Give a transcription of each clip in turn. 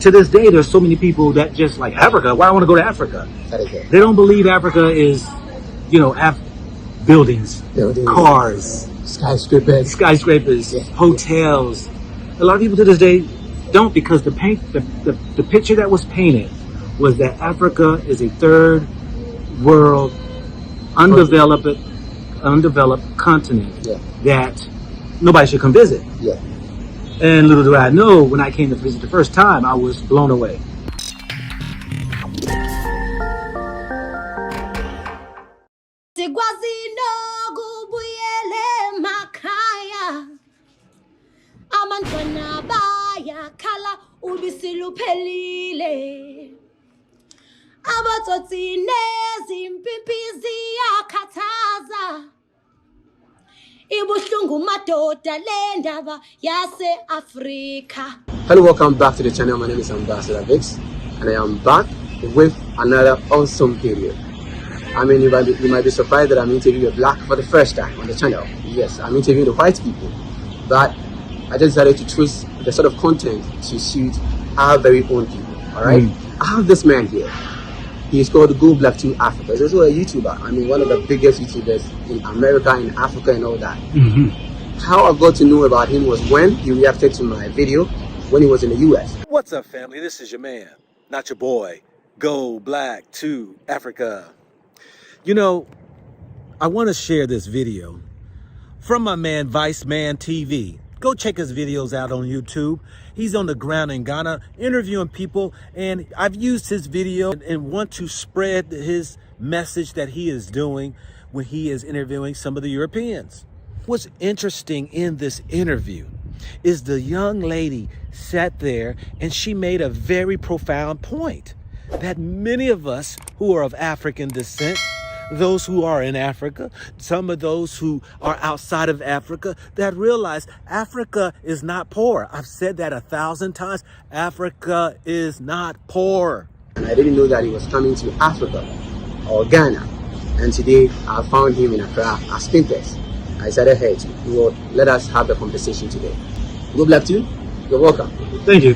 To this day, there's so many people that just like Africa. Why I want to go to Africa? They don't believe Africa is, buildings, cars, skyscrapers, yeah, hotels. A lot of people to this day don't, because the picture that was painted was that Africa is a third world, undeveloped continent that nobody should come visit. Yeah. And little do I know, when I came to visit the first time, I was blown away. Hello, welcome back to the channel. My name is Ambassador Vix, and I am back with another awesome video. I mean, you might be surprised that I'm interviewing a black for the first time on the channel. Yes, I'm interviewing the white people, but I just decided to twist the sort of content to suit our very own people. All right, I have this man here. He is called Go Black 2 Africa. He's also a YouTuber. I mean, one of the biggest YouTubers in America, in Africa, and all that. How I got to know about him was when he reacted to my video when he was in the US. What's up, family? This is your man, not your boy, Go Black 2 Africa. You know, I want to share this video from my man, Vice Man TV. Go check his videos out on YouTube. He's on the ground in Ghana interviewing people, and I've used his video and want to spread his message that he is doing when he is interviewing some of the Europeans. What's interesting in this interview is the young lady sat there and she made a very profound point that many of us who are of African descent, those who are in Africa, some of those who are outside of Africa, that realize Africa is not poor. I've said that 1,000 times. Africa is not poor. And I didn't know that he was coming to Africa or Ghana. And today I found him in Accra as Spinters. I said, hey, well, let us have the conversation today. Go Black 2, you're welcome. Thank you.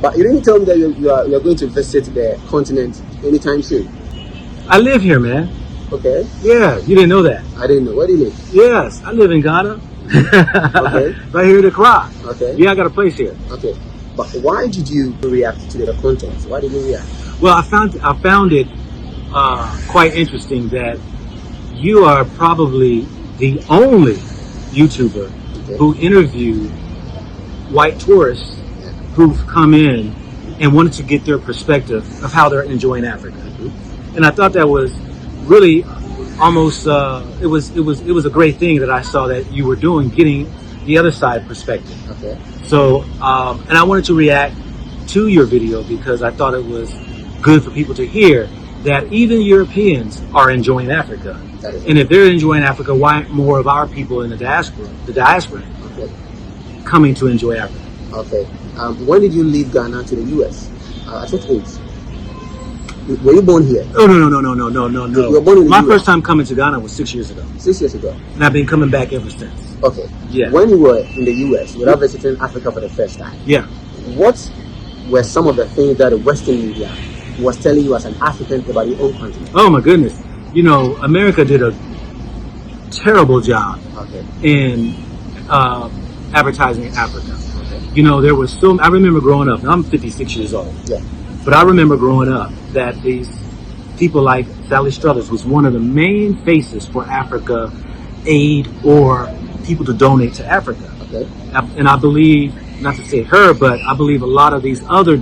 But you didn't tell me that you are going to visit the continent anytime soon. I live here, man. Okay. Yeah, you didn't know that. I didn't know. Where do you live? Yes, I live in Ghana. Okay. Right here in Accra. Okay. Yeah, I got a place here. Okay. But why did you react to the content? Why did you react? Well, I found it quite interesting that you are probably the only YouTuber who interviewed white tourists who've come in and wanted to get their perspective of how they're enjoying Africa. And I thought that was really almost it was a great thing that I saw that you were doing, getting the other side perspective. Okay. So and I wanted to react to your video because I thought it was good for people to hear that even Europeans are enjoying Africa. And if they're enjoying Africa, why more of our people in the diaspora coming to enjoy Africa? Okay. When did you leave Ghana to the US? At what age? Were you born here? Oh, no. You were born in the My US. first time coming to Ghana was 6 years ago. 6 years ago. And I've been coming back ever since. Okay. Yeah. When you were in the US, without visiting Africa for the first time, yeah, what were some of the things that the Western media was telling you as an African about your own country? Oh my goodness. You know, America did a terrible job in advertising Africa. You know, there was I remember growing up, now I'm 56 years old. Yeah. But I remember growing up that these people like Sally Struthers was one of the main faces for Africa aid or people to donate to Africa. Okay. And I believe, not to say her, but I believe a lot of these other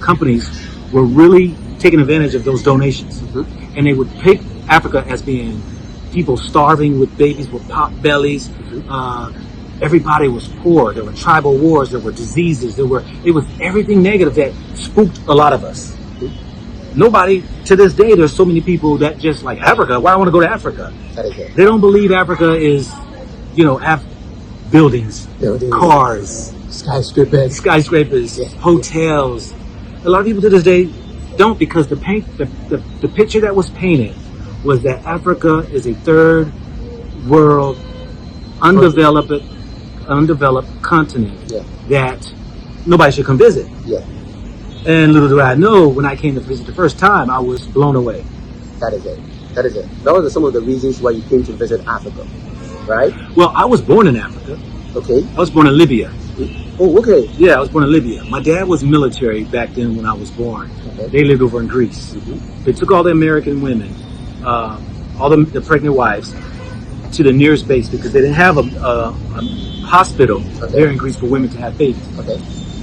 companies were really taking advantage of those donations. And they would pick Africa as being people starving with babies with pot bellies. Everybody was poor. There were tribal wars. There were diseases. It was everything negative that spooked a lot of us. Nobody, to this day, there's so many people that just like Africa. Why I want to go to Africa? They don't believe Africa is, buildings, cars, skyscrapers, hotels. A lot of people to this day don't, because the picture that was painted was that Africa is a third world, undeveloped continent that nobody should come visit. Yeah, And little do I know, when I came to visit the first time, I was blown away. that is it. That is it. Those are some of the reasons why you came to visit Africa, right? Well, I was born in Africa. Okay. I was born in Libya. Oh, okay. Yeah, I was born in Libya. My dad was military back then when I was born. Okay. They lived over in Greece. They took all the American women, all the pregnant wives, to the nearest base because they didn't have a hospital there in Greece for women to have babies. Okay.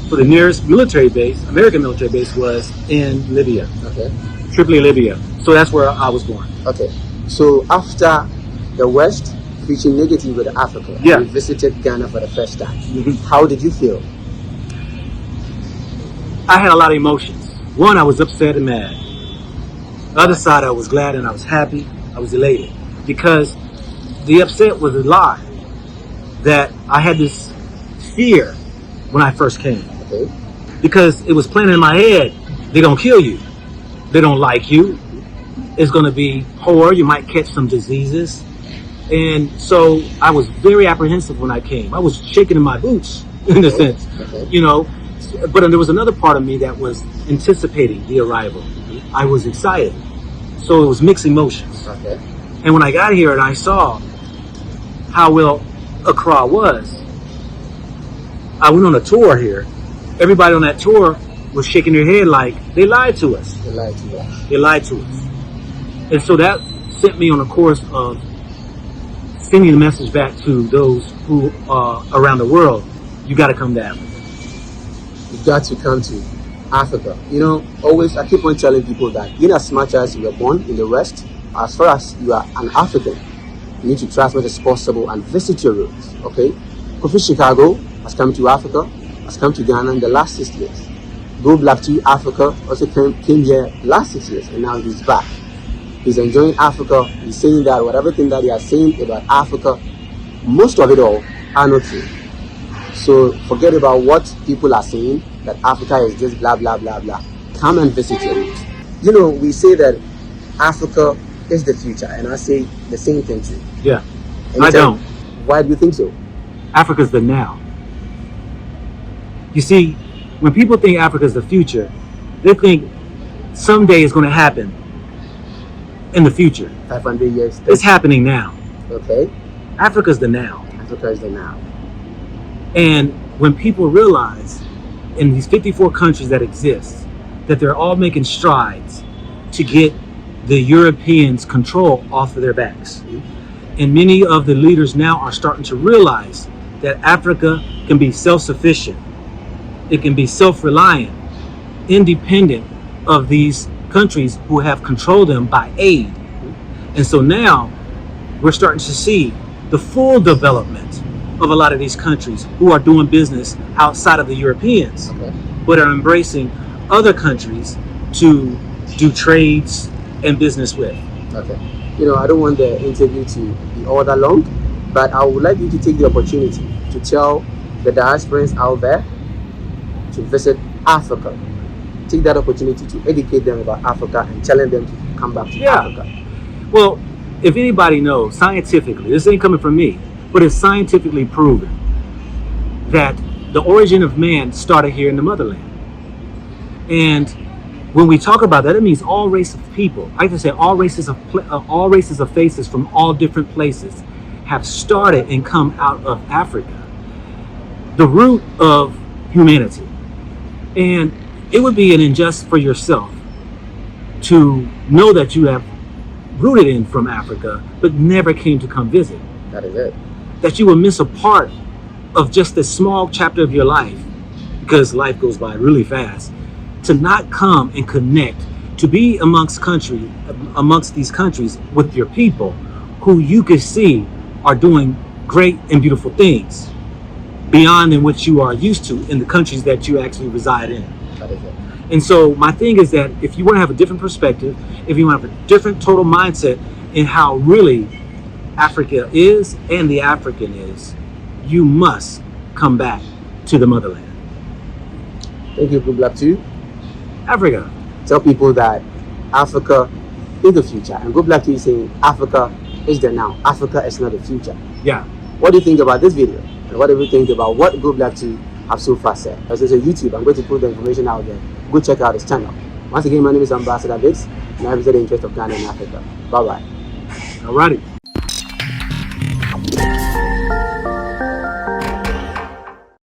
So the nearest military base, American military base, was in Libya, Okay. Tripoli, Libya. So that's where I was born. Okay. So after the West preaching negative with Africa, Yeah. you visited Ghana for the first time. How did you feel? I had a lot of emotions. One, I was upset and mad. The other side, I was glad and I was happy. I was elated because the upset was a lie. That I had this fear when I first came Okay. because it was planted in my head. They're gonna kill you. They don't like you. It's gonna be horror. You might catch some diseases. And so I was very apprehensive when I came. I was shaking in my boots in a sense, Okay. you know. But there was another part of me that was anticipating the arrival. I was excited. So it was mixed emotions. Okay. And when I got here and I saw how well Accra was, I went on a tour here. Everybody on that tour was shaking their head like they lied to us. They lied to you. They lied to us. And so that sent me on a course of sending the message back to those who are around the world. You got to come to Africa. You got to come to Africa. You know, always I keep on telling people that in as much as you were born in the West, as far as you are an African, you need to try as much as possible and visit your roots. Okay? Kofi Chicago has come to Africa, has come to Ghana in the last 6 years. Go Black to Africa also came here last 6 years and now he's back. He's enjoying Africa. He's saying that whatever thing that they are saying about Africa, most of it all are not true. So forget about what people are saying, that Africa is just blah, blah, blah, blah. Come and visit your roots. You know, we say that Africa is the future, and I say the same thing too. Yeah, And I you tell- don't. Why do you think so? Africa's the now. You see, when people think Africa's the future, they think someday it's going to happen in the future. 500 years. It's happening now. Okay. Africa's the now. Africa is the now. And when people realize in these 54 countries that exist that they're all making strides to get the Europeans' control off of their backs. And many of the leaders now are starting to realize that Africa can be self-sufficient. It can be self-reliant, independent of these countries who have controlled them by aid. And so now we're starting to see the full development of a lot of these countries who are doing business outside of the Europeans, Okay. but are embracing other countries to do trades and business with. Okay. You know, I don't want the interview to be all that long, but I would like you to take the opportunity to tell the diasporans out there to visit Africa. Take that opportunity to educate them about Africa and telling them to come back to Africa. Well, if anybody knows scientifically, this ain't coming from me, but it's scientifically proven that the origin of man started here in the motherland. And when we talk about that, it means all races of people. I can say all races of faces from all different places have started and come out of Africa, the root of humanity. And it would be an injustice for yourself to know that you have rooted in from Africa, but never came to come visit. That is it. That you will miss a part of just this small chapter of your life, because life goes by really fast, to not come and connect, to be amongst these countries with your people who you can see are doing great and beautiful things beyond than what you are used to in the countries that you actually reside in. That is it. And so my thing is that if you want to have a different perspective, if you want to have a different total mindset in how really Africa is and the African is, you must come back to the motherland. Thank you, Good Luck to you. Africa. Tell people that Africa is the future. And Good Luck to you saying Africa is the now. Africa is not the future. Yeah. What do you think about this video? And what do you think about what Good Luck to have so far said. As a YouTube, I'm going to put the information out there. Go check out his channel. Once again, my name is Ambassador Vix, and I represent the interest of Ghana and Africa. Bye bye. Alrighty.